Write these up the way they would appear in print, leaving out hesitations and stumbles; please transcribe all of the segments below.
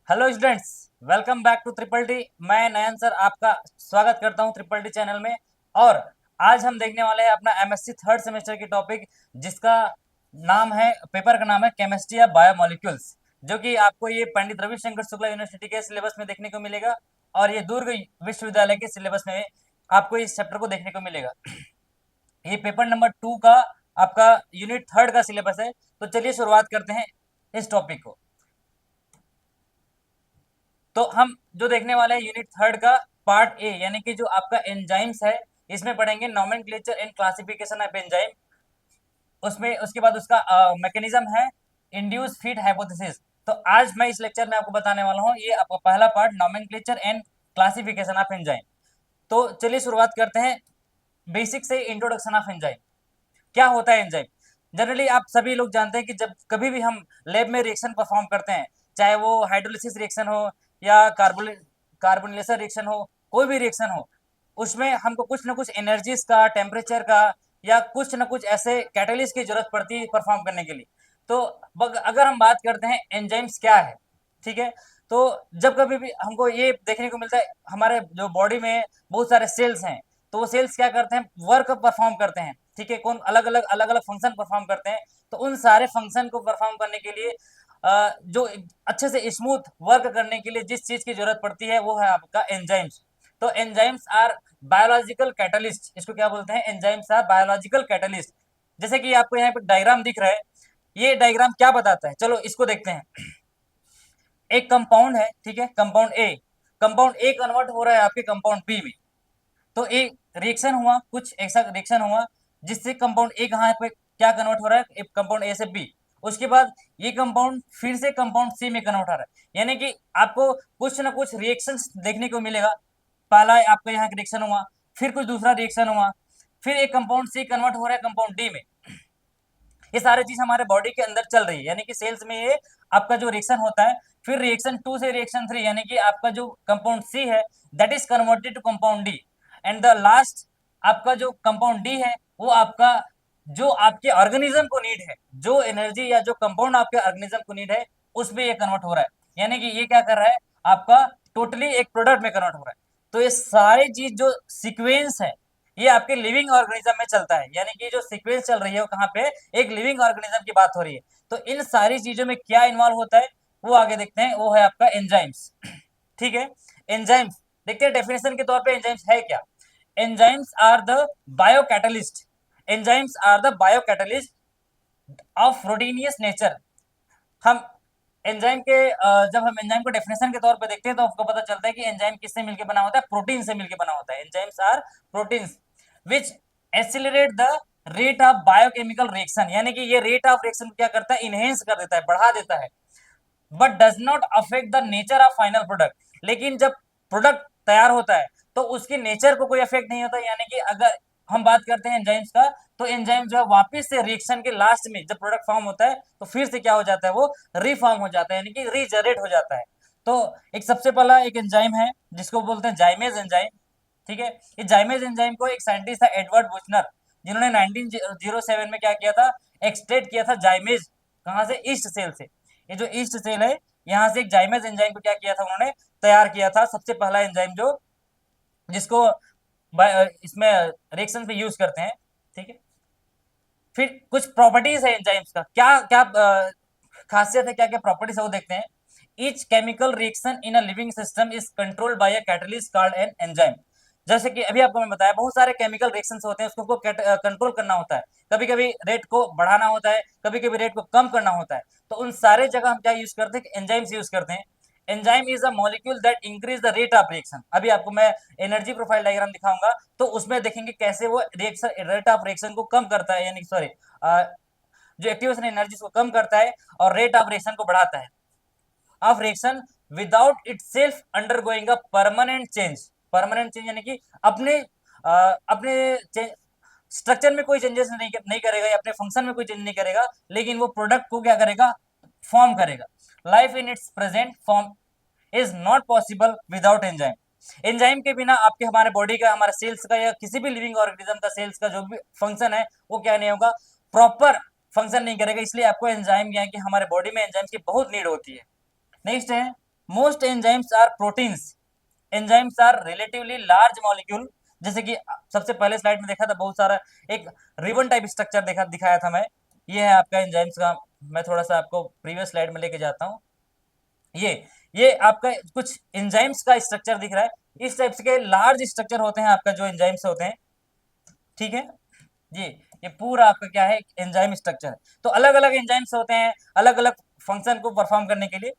Hello students, welcome back to triple T. मैं Nayan sir आपका स्वागत करता हूं ट्रिपल टी चैनल में। और आज हम देखने वाले हैं अपना एमएससी थर्ड सेमेस्टर की टॉपिक, जिसका पेपर का नाम है केमिस्ट्री ऑफ बायोमोलिक्यूल्स, जो कि आपको ये पंडित रविशंकर शुक्ला यूनिवर्सिटी के सिलेबस में देखने को मिलेगा और ये दुर्ग विश्वविद्यालय के सिलेबस में आपको इस चैप्टर को देखने को मिलेगा। ये पेपर नंबर 2 का आपका यूनिट थर्ड का सिलेबस है। तो चलिए शुरुआत करते हैं इस टॉपिक को। तो हम जो देखने वाले हैं यूनिट थर्ड का पार्ट ए, यानी कि जो आपका एंजाइम्स है, इसमें पढ़ेंगे nomenclature and classification of enzyme. उसमें उसके बाद उसका मैकेनिज्म है इंड्यूस फीड हाइपोथेसिस। तो आज मैं इस लेक्चर में आपको बताने वाला हूँ ये आपका पहला part, nomenclature and classification of enzyme. तो चलिए शुरुआत करते हैं बेसिक से, इंट्रोडक्शन ऑफ एंजाइम। क्या होता है एंजाइम? जनरली आप सभी लोग जानते हैं कि जब कभी भी हम लैब में रिएक्शन परफॉर्म करते हैं, चाहे वो हाइड्रोलिसिस रिएक्शन हो या कार्बोनिलेशन रिएक्शन हो, कोई भी रिएक्शन हो, उसमें हमको कुछ ना कुछ एनर्जीज का, टेम्परेचर का या कुछ ना कुछ ऐसे कैटलिस्ट की जरूरत पड़ती है परफॉर्म करने के लिए। तो अगर हम बात करते हैं एंजाइम्स क्या है, ठीक है, तो जब कभी भी हमको ये देखने को मिलता है हमारे जो बॉडी में बहुत सारे सेल्स हैं, तो वो सेल्स क्या करते हैं, वर्क परफॉर्म करते हैं, ठीक है, कौन अलग अलग फंक्शन परफॉर्म करते हैं। तो उन सारे फंक्शन को परफॉर्म करने के लिए जो अच्छे से स्मूथ वर्क करने के लिए जिस चीज की जरूरत पड़ती है वो है आपका एंजाइम्स। तो एंजाइम्स आर बायोलॉजिकल कैटलिस्ट। इसको क्या बोलते हैं? Enzymes are biological catalyst. जैसे कि आपको यहाँ पे डायग्राम दिख रहा है, ये डायग्राम क्या बताता है, चलो इसको देखते हैं। एक कंपाउंड है, ठीक है, कंपाउंड ए कन्वर्ट हो रहा है आपके कंपाउंड बी में। तो एक रिएक्शन हुआ, कुछ ऐसा रिएक्शन हुआ जिससे कंपाउंड ए कहाँ पे क्या कन्वर्ट हो रहा है, कंपाउंड ए से बी। उसके बाद ये कंपाउंड फिर से कंपाउंड सी में कन्वर्ट हो रहा है, यानी कि आपको कुछ ना कुछ रिएक्शंस देखने को मिलेगा। पहला आपका यहाँ रिएक्शन हुआ, फिर कुछ दूसरा रिएक्शन हुआ, फिर एक कंपाउंड सी कन्वर्ट हो रहा है कंपाउंड डी में। ये सारी चीज हमारे बॉडी के अंदर चल रही है, यानी कि सेल्स में ये आपका जो रिएक्शन होता है। फिर रिएक्शन 2 से रिएक्शन 3, यानी कि आपका जो कंपाउंड सी है that is converted to compound D. And the last आपका जो कंपाउंड डी है वो आपका जो आपके ऑर्गेनिज्म को नीड है, जो एनर्जी या जो कंपाउंड आपके ऑर्गेनिज्म को नीड है, उसमें ये कन्वर्ट हो रहा है। यानी कि ये क्या कर रहा है, आपका टोटली एक प्रोडक्ट में कन्वर्ट हो रहा है। तो ये सारी चीज जो सीक्वेंस है, ये आपके लिविंग ऑर्गेनिज्म में चलता है, यानी कि जो सीक्वेंस चल रही है वो कहाँ पे, एक लिविंग ऑर्गेनिज्म की बात हो रही है। तो इन सारी चीजों में क्या इन्वॉल्व होता है वो आगे देखते हैं, वो है आपका एंजाइम्स। ठीक है, एंजाइम्स देखते हैं डेफिनेशन के तौर पे एंजाइम्स है क्या। Enzymes are the biocatalyst. Enzymes are the biocatalyst of proteinaceous nature. हम एंजाइम के जब हम एंजाइम को डेफिनेशन के तौर पे देखते हैं तो आपको पता चलता है कि एंजाइम किससे मिलकर बना होता है, प्रोटीन से मिलकर बना होता है। Enzymes are proteins which accelerate the rate of biochemical reaction, यानी कि ये रेट ऑफ रिएक्शन क्या करता है, इनहेंस कर देता है, बढ़ा देता है। But does not affect the nature of final product. लेकिन जब प्रोडक्ट तैयार होता है तो उसके नेचर को कोई इफेक्ट नहीं होता। यानी कि अगर हम बात करते हैं एंजाइम्स का, तो एंजाइम जो है वापस से रिएक्शन के लास्ट में जब प्रोडक्ट फॉर्म होता है तो फिर से क्या हो जाता है, वो रिफॉर्म हो जाता है, यानी कि रीजनरेट हो जाता है। तो एक सबसे पहला एक एंजाइम है जिसको बोलते हैं जाइमेज एंजाइम। ठीक है, ये जाइमेज एंजाइम को एक साइंटिस्ट था एडवर्ड बुचनर, जिन्होंने 1907 में क्या किया था, एक्सट्रैक्ट किया था जाइमेज। कहाँ से? ईस्ट सेल से। ये जो ईस्ट सेल है, यहाँ से एक जाइमेज एंजाइम को क्या किया था उन्होंने, तैयार किया था। सबसे पहला एंजाइम जो जिसको इसमें रिएक्शन पे यूज करते हैं। ठीक है, फिर कुछ प्रॉपर्टीज है एंजाइम्स का, क्या क्या खासियत है, क्या क्या प्रॉपर्टीज है वो देखते हैं। Each chemical reaction in a living system is controlled by a catalyst called an enzyme. जैसे कि अभी आपको मैं बताया, बहुत सारे केमिकल रिएक्शंस होते हैं, उसको कंट्रोल करना होता है। कभी कभी रेट को बढ़ाना होता है, कभी कभी रेट को कम करना होता है। तो उन सारे जगह हम क्या यूज करते हैं, एंजाइम्स यूज करते हैं। Enzyme is a molecule that increase the rate of reaction. अभी आपको मैं एनर्जी प्रोफाइल डायग्राम दिखाऊंगा, तो उसमें देखेंगे कैसे वो रिएक्शन, रेट ऑफ रिएक्शन को कम करता है, यानी सॉरी, जो एक्टिवेशन एनर्जी को कम करता है और रेट ऑफ रिएक्शन को बढ़ाता है, of reaction without itself undergoing a permanent change. Permanent change यानी कि अपने अपने स्ट्रक्चर में कोई चेंजेस नहीं करेगा या अपने फंक्शन में कोई चेंज नहीं करेगा, लेकिन वो प्रोडक्ट को क्या करेगा, फॉर्म करेगा। Life in its present form is not possible without enzyme. Enzyme के बिना आपके हमारे बॉडी का, हमारे सेल्स का या किसी भी लिविंग ऑर्गेनिज्म का सेल्स का जो भी फंक्शन है वो क्या नहीं होगा, प्रॉपर फंक्शन नहीं करेगा। इसलिए आपको एंजाइम, या कि हमारे बॉडी में एंजाइम की बहुत नीड होती है। नेक्स्ट है most enzymes are proteins, enzymes are relatively large molecule. जैसे कि सबसे पहले स्लाइड में देखा था बहुत सारा एक रिबन टाइप स्ट्रक्चर दिखाया था मैं, ये है आपका एंजाइम्स का। मैं थोड़ा सा आपको प्रीवियस स्लाइड में लेके जाता हूँ। ये ये आपका कुछ एंजाइम्स का स्ट्रक्चर दिख रहा है, इस टाइप के लार्ज स्ट्रक्चर होते हैं आपका जो एंजाइम्स होते हैं, ठीक है। ये ये पूरा आपका क्या है, एंजाइम स्ट्रक्चर है। तो अलग अलग एंजाइम्स होते हैं अलग अलग फंक्शन को परफॉर्म करने के लिए।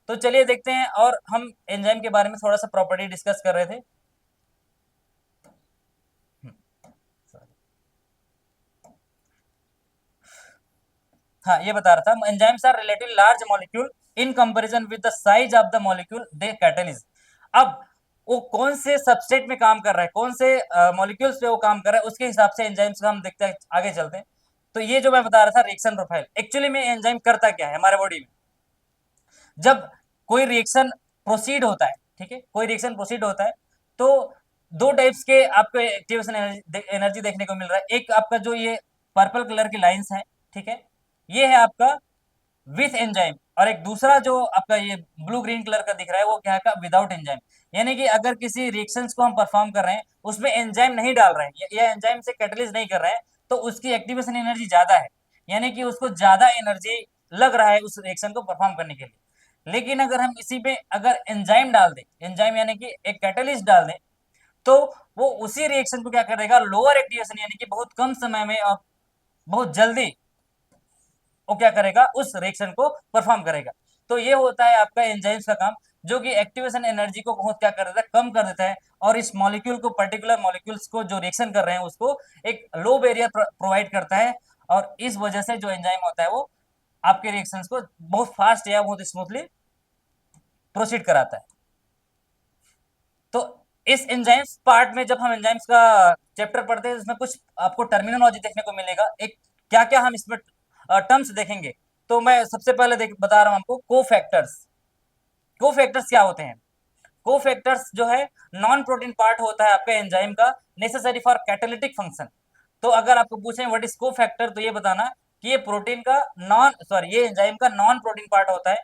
तो चलिए देखते हैं, और हम एंजाइम के बारे में थोड़ा सा प्रॉपर्टी डिस्कस कर रहे थे। हाँ, ये बता रहा था, enzymes are relatively large molecule in comparison with the size of the molecule they catalyse. अब वो कौन से सबस्ट्रेट में काम कर रहा है, कौन से मॉलिक्यूल्स पे वो काम कर रहा है, उसके हिसाब से एंजाइम्स का हम देखते हैं, आगे चलते हैं। तो ये जो मैं बता रहा था रिएक्शन प्रोफाइल, एक्चुअली में एंजाइम करता क्या है हमारे बॉडी में। जब कोई रिएक्शन प्रोसीड होता है, ठीक है, कोई रिएक्शन प्रोसीड होता है, तो दो टाइप्स के आपको एक्टिवेशन एनर्जी देखने को मिल रहा है। एक आपका जो ये पर्पल कलर की लाइंस है, ठीक है, ये है आपका विथ एंजाइम, और एक दूसरा जो आपका ये ब्लू ग्रीन कलर का दिख रहा है वो क्या है, विदाउट एंजाइम। यानी कि अगर किसी रिएक्शंस को हम परफॉर्म कर रहे हैं उसमें एंजाइम नहीं डाल रहे हैं या एंजाइम से कैटलिस्ट नहीं कर रहे हैं, तो उसकी एक्टिवेशन एनर्जी ज्यादा है, यानी कि उसको ज्यादा एनर्जी लग रहा है उस रिएक्शन को परफॉर्म करने के लिए। लेकिन अगर हम इसी पे अगर एंजाइम डाल दें, एंजाइम यानी कि एक कैटलिस्ट डाल दें, तो वो उसी रिएक्शन को क्या करेगा, लोअर एक्टिवेशन यानी कि बहुत कम समय में और बहुत जल्दी वो क्या करेगा, उस रिएक्शन को परफॉर्म करेगा। तो ये होता है आपका एंजाइम्स का काम, जो कि एक्टिवेशन एनर्जी को बहुत क्या कर देता है, कम कर देता है, और इस मॉलिक्यूल को, पर्टिकुलर मॉलिक्यूल्स को जो रिएक्शन कर रहे हैं उसको एक लो बैरियर प्रोवाइड करता है, और इस वजह से जो एंजाइम होता है वो आपके रिएक्शंस को बहुत फास्ट या बहुत स्मूथली प्रोसीड कराता है। तो इस एंजाइम्स पार्ट में जब हम एंजाइम्स का चैप्टर पढ़ते हैं, इसमें कुछ आपको टर्मिनोलॉजी देखने को मिलेगा, एक क्या क्या हम इसमें टर्म्स देखेंगे। तो मैं सबसे पहले बता रहा हूं आपको कोफैक्टर्स। कोफैक्टर्स क्या होते हैं? कोफैक्टर्स जो है नॉन प्रोटीन पार्ट होता है आपका एंजाइम का, नेसेसरी फॉर कैटालिटिक फंक्शन। तो अगर आपको पूछें व्हाट इज कोफैक्टर, तो ये बताना कि ये प्रोटीन का नॉन सॉरी ये एंजाइम का नॉन प्रोटीन पार्ट होता है।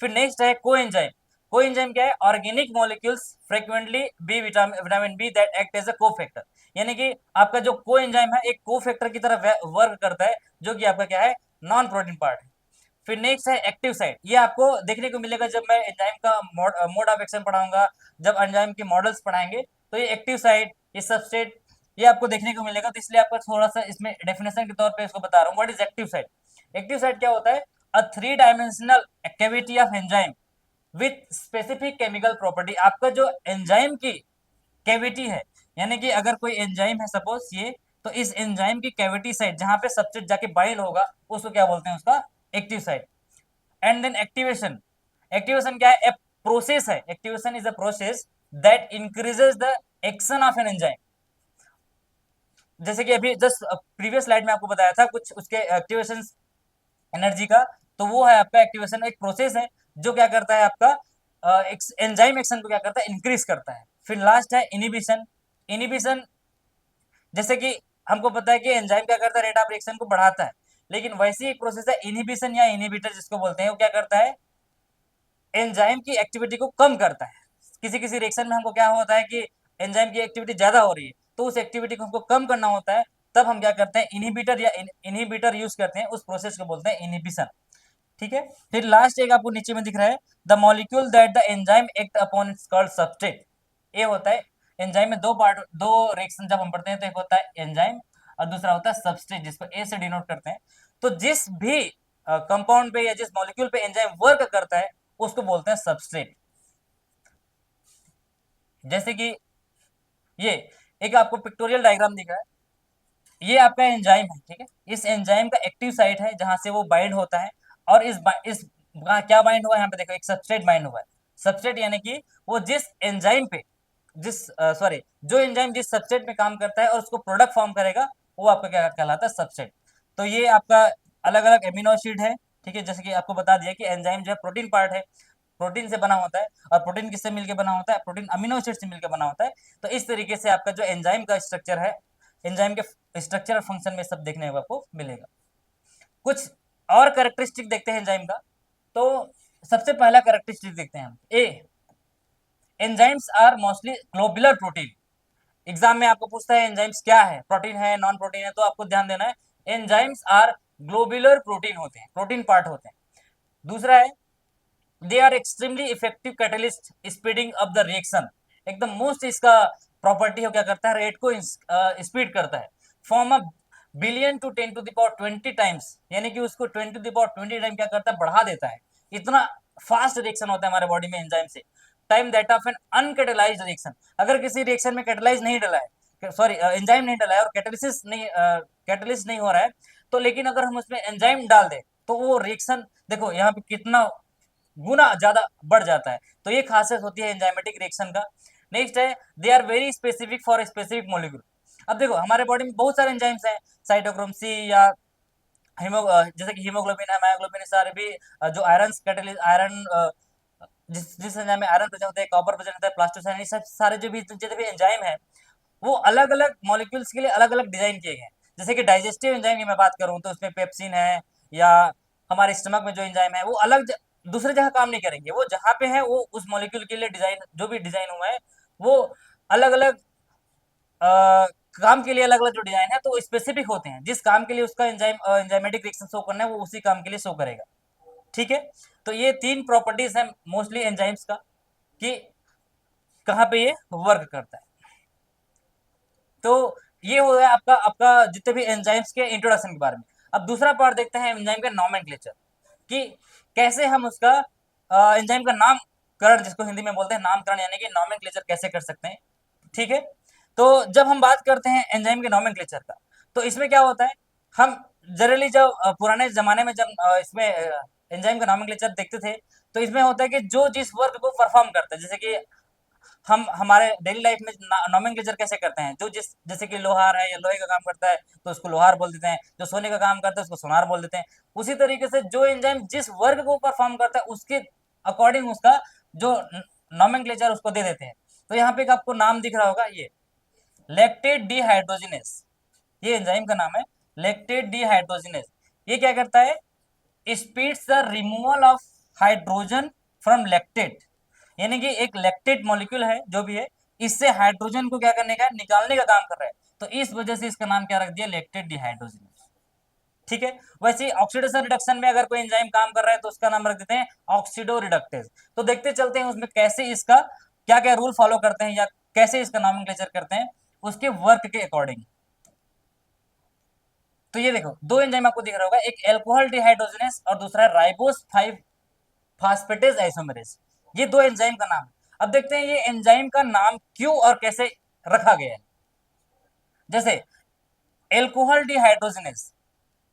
फिर नेक्स्ट है कोएंजाइम। कोएंजाइम क्या है? Organic molecules frequently B vitamin B that act as a cofactor. यानी कि आपका जो कोएंजाइम है एक कोफैक्टर की तरह वर्क करता है, जो कि आपका क्या है, नॉन प्रोटीन पार्ट है। फिर नेक्स्ट है एक्टिव साइट, ये आपको देखने को मिलेगा जब मैं एंजाइम का मोड ऑफ एक्शन पढ़ाऊंगा, जब एंजाइम के मॉडल्स पढ़ाएंगे, तो ये एक्टिव साइट, ये सबस्ट्रेट, ये आपको देखने को मिलेगा। तो इसलिए आपको थोड़ा सा इसमें डेफिनेशन के तौर पे इसको बता रहा हूँ, what is active site. Active site क्या होता है? A three dimensional cavity of enzyme with specific chemical property. आपका जो एंजाइम की कैविटी है, यानी कि अगर कोई एंजाइम है सपोज ये, तो इस एंजाइम की कैविटी साइट जहां पे सबस्ट्रेट जाके बाइंड होगा उसको क्या बोलते हैं, उसका active site. And then activation. Activation क्या है? ए प्रोसेस है, activation is a process that increases the action of an enzyme. जैसे कि अभी जस्ट प्रीवियस स्लाइड में आपको बताया था कुछ उसके एक्टिवेशन एनर्जी का, तो वो है आपका एक्टिवेशन, एक प्रोसेस है जो क्या करता है आपका एंजाइम एक्शन को क्या करता है, इंक्रीज करता है। फिर लास्ट है इनिबिशन। इनिबिशन, जैसे कि हमको पता है कि एंजाइम क्या करता है, रेट ऑफ रिएक्शन को बढ़ाता है, लेकिन वैसी एक प्रोसेस है इनिबिशन या इनिबिटर जिसको बोलते हैं, वो क्या करता है, एंजाइम की एक्टिविटी को कम करता है। किसी किसी रिएक्शन में हमको क्या होता है कि एंजाइम की एक्टिविटी ज्यादा हो रही है, तो उस एक्टिविटी को हमको कम करना होता है, तब हम क्या करते हैं, इनहिबिटर या इनहिबिटर यूज करते हैं, उस प्रोसेस को बोलते हैं इनहिबिशन। ठीक है। फिर लास्ट एक आपको नीचे में दिख रहा है, the molecule that the enzyme act upon its called substrate. ये होता है एंजाइम में दो रिएक्शन जब हम पढ़ते हैं, तो एक होता है एंजाइम और दूसरा होता है सबस्ट्रेट, जिसको ए से डिनोट करते हैं। तो जिस भी कंपाउंड पे या जिस मॉलिक्यूल पे एंजाइम वर्क करता है उसको बोलते हैं सबस्ट्रेट। जैसे कि ये एक आपको पिक्टोरियल डायग्राम दिख रहा है, ये आपका एंजाइम है, ठीक है। इस एंजाइम का एक्टिव साइट है जहां से वो बाइंड होता है, और इस क्या बाइंड हुआ है, यहाँ पे देखो एक सबस्ट्रेट बाइंड हुआ है। सबस्ट्रेट यानी कि वो जिस एंजाइम पे जिस सॉरी जो एंजाइम जिस सबस्ट्रेट में काम करता है और उसको प्रोडक्ट फॉर्म करेगा, वो आपका क्या कहलाता है, सबस्ट्रेट। तो ये आपका अलग अलग एमिनो एसिड है, ठीक है। जैसे कि आपको बता दिया कि एंजाइम जो है प्रोटीन पार्ट है, प्रोटीन से बना होता है, और प्रोटीन किससे मिलकर बना होता है, प्रोटीन अमीनो एसिड से मिलकर बना होता है। तो इस तरीके से आपका जो एंजाइम का स्ट्रक्चर है, एंजाइम के स्ट्रक्चर और फंक्शन में सब देखने को आपको मिलेगा। कुछ और कैरेक्टरिस्टिक देखते हैं एंजाइम का। तो सबसे पहला कैरेक्टरिस्टिक देखते हैं हम। A, enzymes are mostly globular protein. Exam में आपको पूछता है एंजाइम्स क्या है, प्रोटीन है नॉन प्रोटीन है, तो आपको ध्यान देना है एंजाइम्स आर ग्लोबुलर प्रोटीन होते हैं, प्रोटीन पार्ट होते हैं। दूसरा है they are extremely effective catalyst speeding up the reaction. एकदम मोस्ट इसका प्रॉपर्टी हो क्या करता है, रेट को स्पीड करता है, form a billion to 10 to the power 20 times, यानी कि उसको 10 टू द पावर 20 टाइम क्या करता है, बढ़ा देता है। इतना फास्ट रिएक्शन होता है हमारे बॉडी में एंजाइम से। Time that of an uncatalysed reaction, अगर किसी रिएक्शन में कैटलाइज नहीं डला है, सॉरी एंजाइम नहीं डला है और कैटलिसिस नहीं कैटलिस्ट नहीं हो रहा है, तो लेकिन अगर हम उसमें एंजाइम डाल दें तो वो रिएक्शन देखो यहाँ पे कितना गुना ज्यादा बढ़ जाता है। तो ये खासियत होती है एंजाइमेटिक रिएक्शन का। नेक्स्ट है they are very specific for specific molecule. अब देखो हमारे बॉडी में बहुत सारे एंजाइम्स हैं, साइटोक्रोम सी या जैसे कि हीमोग्लोबिन है, मायोग्लोबिन, सारे भी जो आयरन कैटलिस्ट आयरन जिस एंजाइम में आयरन प्रेजेंट होता है, कॉपर प्रेजेंट होता है, प्लास्टोसाइन, ये सब सारे जो भी जितने भी एंजाइम है वो अलग अलग मॉलिक्यूल्स के लिए अलग अलग डिजाइन किए गए हैं। जैसे कि डाइजेस्टिव एंजाइम की मैं बात करूं तो उसमें पेप्सिन है, या हमारे स्टमक में जो एंजाइम है वो दूसरे जगह काम नहीं करेंगे, वो जहाँ पे है वो उस मॉलिक्यूल के लिए डिजाइन जो भी डिजाइन हुआ है वो अलग अलग काम के लिए अलग अलग जो डिजाइन है तो स्पेसिफिक होते हैं, जिस काम के लिए उसका एंजाइमेटिक रिएक्शन शो करना है वो उसी काम के लिए शो करेगा। ठीक है, तो ये तीन प्रॉपर्टीज हैं मोस्टली एंजाइम्स का कि कहाँ पे ये वर्क करता है। तो ये हो गया आपका आपका जितने भी एंजाइम्स के इंट्रोडक्शन के बारे में। अब दूसरा पार्ट देखते हैं एंजाइम का नॉमेनक्लेचर, कि कैसे हम उसका एंजाइम का नामकरण, जिसको हिंदी में बोलते हैं नामकरण, यानी कि नॉमेनक्लेचर कैसे कर सकते हैं। ठीक है, तो जब हम बात करते हैं एंजाइम के नॉमेनक्लेचर का, तो इसमें क्या होता है, हम जनरली जब पुराने जमाने में जब इसमें एंजाइम का नॉमेनक्लेचर देखते थे, तो इसमें होता है कि जो जिस वर्क को परफॉर्म करता है, जैसे कि हम हमारे डेली लाइफ में नॉमेनक्लेचर कैसे करते हैं, जो जैसे कि लोहार है या लोहे का काम करता है तो उसको लोहार बोल देते हैं, जो सोने का काम करता है उसको सोनार बोल देते हैं। उसी तरीके से जो एंजाइम जिस वर्क को परफॉर्म करता है उसके अकॉर्डिंग उसका जो नॉमेनक्लेचर उसको दे देते हैं। तो यहाँ पे एक आपको नाम दिख रहा होगा, ये लैक्टेट डिहाइड्रोजिनेस, ये एंजाइम का नाम है लैक्टेट डिहाइड्रोजिनेस। ये क्या करता है, speeds the removal of hydrogen from lactate, यानी कि एक लैक्टेट मॉलिक्यूल है जो भी है, इससे हाइड्रोजन को क्या करने का, निकालने का काम कर रहा है, तो इस वजह से इसका नाम क्या रख दिया, लैक्टेट डिहाइड्रोजिनेस। ठीक है, वैसे ऑक्सीडेशन रिडक्शन में अगर कोई एंजाइम काम कर रहा है तो उसका नाम रख देते हैं ऑक्सीडो रिडक्टेज। तो देखते चलते हैं उसमें कैसे इसका क्या क्या रूल फॉलो करते हैं या कैसे इसका नॉमेनक्लेचर करते हैं उसके वर्क के अकॉर्डिंग। तो ये देखो दो एंजाइम आपको दिख रहा होगा, एक एल्कोहल डिहाइड्रोजिनेस और दूसरा है राइबोस 5 फास्फेटेज आइसोमेरेज। ये दो एंजाइम का नाम। अब देखते हैं ये एंजाइम का नाम क्यों और कैसे रखा गया है। जैसे एल्कोहल डिहाइड्रोजिनेस,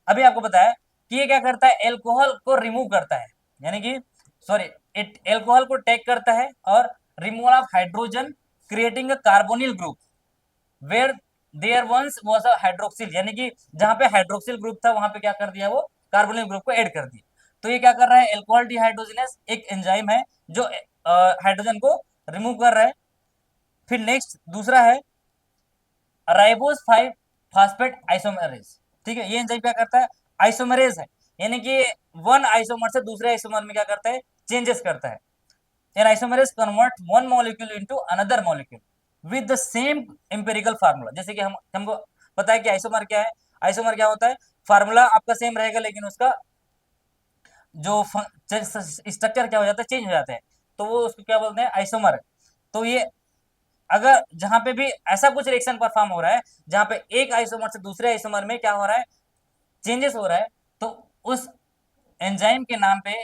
अभी आपको बताया कि ये क्या करता है, एल्कोहल को रिमूव करता है, यानी कि सॉरी इट एल्कोहल को टेक करता है और removal of hydrogen creating a carbonyl group where there once was a hydroxyl, यानी कि जहां पे हाइड्रोक्सिल ग्रुप था वहां पे क्या कर दिया, वो कार्बोनिल ग्रुप को ऐड कर दिया। तो ये क्या कर रहा है, एल्कोहल डिहाइड्रोजिनेस एक एंजाइम है जो हाइड्रोजन को रिमूव कर रहा है। फिर नेक्स्ट दूसरा है राइबोस 5 फास्फेट आइसोमेरेज। ठीक है, ये एंजाइम क्या करता है, आइसोमेरेज है, यानी कि वन आइसोमर से दूसरे आइसोमर में क्या करता है, चेंजेस करता है। An isomerase convert one molecule into another molecule with the same empirical formula. जैसे कि हमको पता है कि आइसोमर क्या है, आइसोमर क्या होता है, फार्मूला आपका सेम रहेगा लेकिन उसका जो स्ट्रक्चर क्या हो जाता है, चेंज हो जाता है, तो वो उसको क्या बोलते हैं, आइसोमर। तो ये अगर जहां पे भी ऐसा कुछ रिएक्शन परफॉर्म हो रहा है जहां पे एक आइसोमर से दूसरे आइसोमर में क्या हो रहा है, चेंजेस हो रहा है, तो उस एंजाइम के नाम पे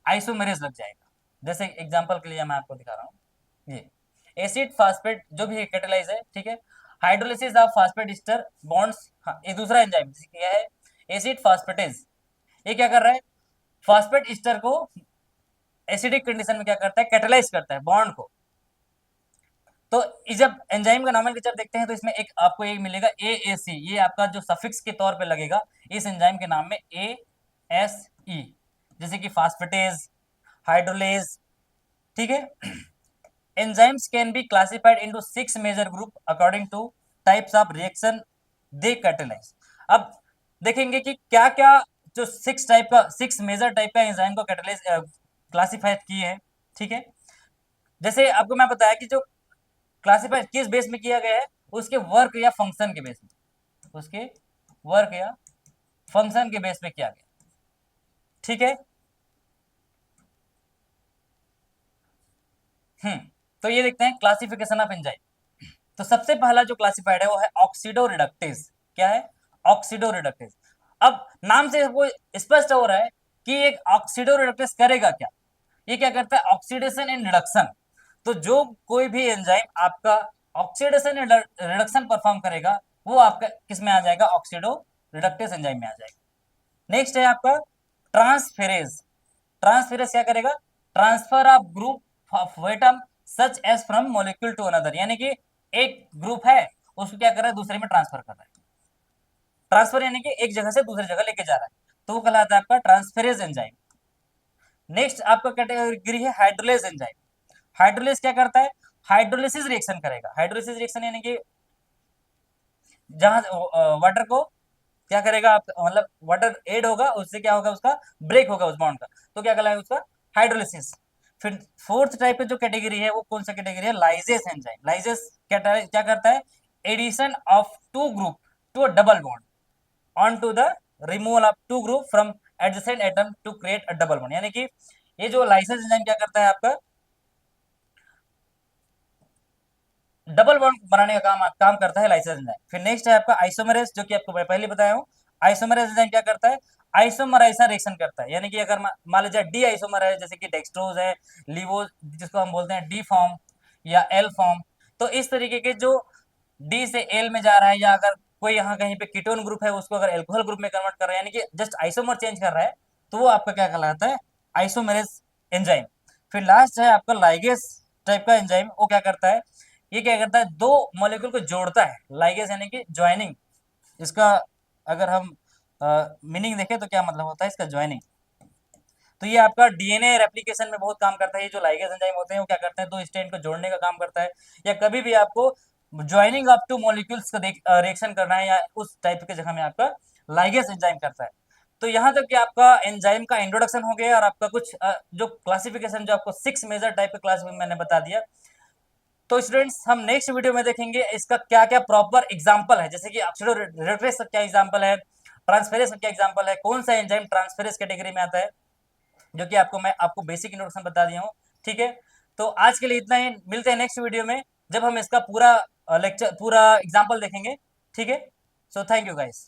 आइसोमेरेज लग जाएगा। जैसे एग्जांपल के लिए मैं आपको दिखा रहा हूँ, ये एसिड फास्फेट जो भी कैटालाइज है, ठीक है, hydrolysis of phosphate Easter bonds. हाँ, ये दूसरा एंजाइम क्या है, एसिड फास्फेटेज। ये क्या कर रहा है, फास्फेट ईस्टर को एसिडिक कंडीशन में क्या करता है, कैटालाइज करता है बॉन्ड को। तो जब एंजाइम का नॉमेनक्लेचर देखते हैं तो इसमें एक आपको एक मिलेगा ए ए सी, ये आपका जो सफिक्स के तौर पे लगेगा इस एंजाइम के नाम में, ए एस ई, जैसे कि फास्फेटेज, हाइड्रोलेज। ठीक है, enzymes can be classified into 6 major group according to types of reaction they catalyse. अब देखेंगे कि क्या क्या जो 6 मेजर टाइप का एंजाइम को कैटालाइज क्लासीफाई किए हैं, ठीक है। जैसे आपको मैं बताया कि जो क्लासीफाई किस बेस में किया गया है, उसके वर्क या फंक्शन के बेस में, उसके वर्क या फंक्शन के बेस पे किया गया, ठीक है। हम्म तो ये देखते हैं क्लासिफिकेशन ऑफ एंजाइम। तो सबसे पहला जो क्लासिफाइड है वो है ऑक्सीडो रिडक्टेज। क्या है? Oxido reductase. अब नाम से वो स्पष्ट हो रहा है कि एक ऑक्सीडो रिडक्टेज करेगा क्या। ये क्या करता है? Oxidation and reduction. तो जो कोई भी एंजाइम आपका ऑक्सीडेशन रिडक्शन परफॉर्म करेगा, वो आपका किस में आ जाएगा? ऑक्सीडो रिडक्टेज एंजाइम में आ जाएगा। नेक्स्ट है आपका ट्रांसफेरेज। ट्रांसफेरेज क्या करेगा? Transfer of group of atom such as from molecule to another, यानी कि एक ग्रुप है उसको क्या कर रहा है? दूसरे में ट्रांसफर कर रहा है। ट्रांसफर यानी कि एक जगह से दूसरी जगह लेके जा रहा है, तो वो कहलाता है आपका ट्रांसफेरेज एंजाइम। नेक्स्ट आपका कैटेगरी है हाइड्रोलेज एंजाइम। हाइड्रोलेज क्या करता है? हाइड्रोलिसिस रिएक्शन करेगा। हाइड्रोलिसिस रिएक्शन यानी कि जहां वाटर को क्या करेगा आप, मतलब वाटर एड होगा, उससे क्या होगा? उसका ब्रेक होगा उस बॉन्ड का, तो क्या कहलाएगा? उसका हाइड्रोलिसिस। फिर फोर्थ टाइप का जो कैटेगरी है वो कौन सा कैटेगरी है? लाइजेस एंजाइम। लाइजेस क्या करता है? Addition of two group to a double bond on to the removal of two group from adjacent atom to create a double bond, यानी कि ये जो लाइसेंस एंजाइम क्या करता है आपका? डबल बॉन्ड बनाने का काम करता है लाइसेंस एंजाइम। फिर नेक्स्ट है आपका आइसोमरेज, जो कि आपको मैं पहले बताया हूँ। आइसोमरेज एंजाइम क्या करता है? आइसोमराइजेशन रिएक्शन करता है, यानी कि अगर मान लीजिए डी आइसोमर है, जैसे कि डेक्सट्रोज है, लिवोज जिसको हम बोलते हैं डी फॉर्म या एल फॉर्म, तो इस तरीके के जो डी से एल में जा रहा है, या अगर कोई यहाँ कहीं पे कीटोन ग्रुप है उसको अगर एल्कोहल ग्रुप में कन्वर्ट कर रहा है, यानी कि जस्ट आइसोमर चेंज कर रहा है, तो वो आपका क्या कहलाता है? Isomerase enzyme. फिर लास्ट है आपका लाइगेस टाइप का एंजाइम। वो क्या करता है? ये क्या करता है? दो मॉलिक्यूल को जोड़ता है। लाइगेस यानी कि ज्वाइनिंग। इसका अगर हम मीनिंग देखें तो क्या मतलब होता है इसका? ज्वाइनिंग। तो ये आपका डीएनए रेप्लिकेशन में बहुत काम करता है। ये जो लाइगेज एंजाइम होते हैं वो क्या करते हैं? दो स्ट्रैंड को जोड़ने का काम करता है, या कभी भी आपको ज्वाइनिंग ऑफ टू मॉलिक्यूल्स का रिएक्शन करना है, या उस टाइप के जगह में आपका लाइगेज एंजाइम करता है। तो यहाँ तक कि आपका एंजाइम का इंट्रोडक्शन हो गया, और आपका कुछ जो क्लासिफिकेशन, जो आपको 6 मेजर टाइप के क्लासिफिकेशन मैंने बता दिया। तो स्टूडेंट्स हम नेक्स्ट वीडियो में देखेंगे इसका क्या क्या प्रॉपर एग्जांपल है, जैसे कि ऑक्सीडो रिडक्टेज का क्या एग्जांपल है, ट्रांसफेरेज का क्या एग्जांपल है, कौन सा एंजाइम ट्रांसफेरेज कैटेगरी में आता है, जो कि मैं आपको बेसिक इंट्रोडक्शन बता दिया हूँ, ठीक है। तो आज के लिए इतना ही, मिलते हैं नेक्स्ट वीडियो में जब हम इसका पूरा लेक्चर, पूरा एग्जाम्पल देखेंगे, ठीक है। So thank you guys.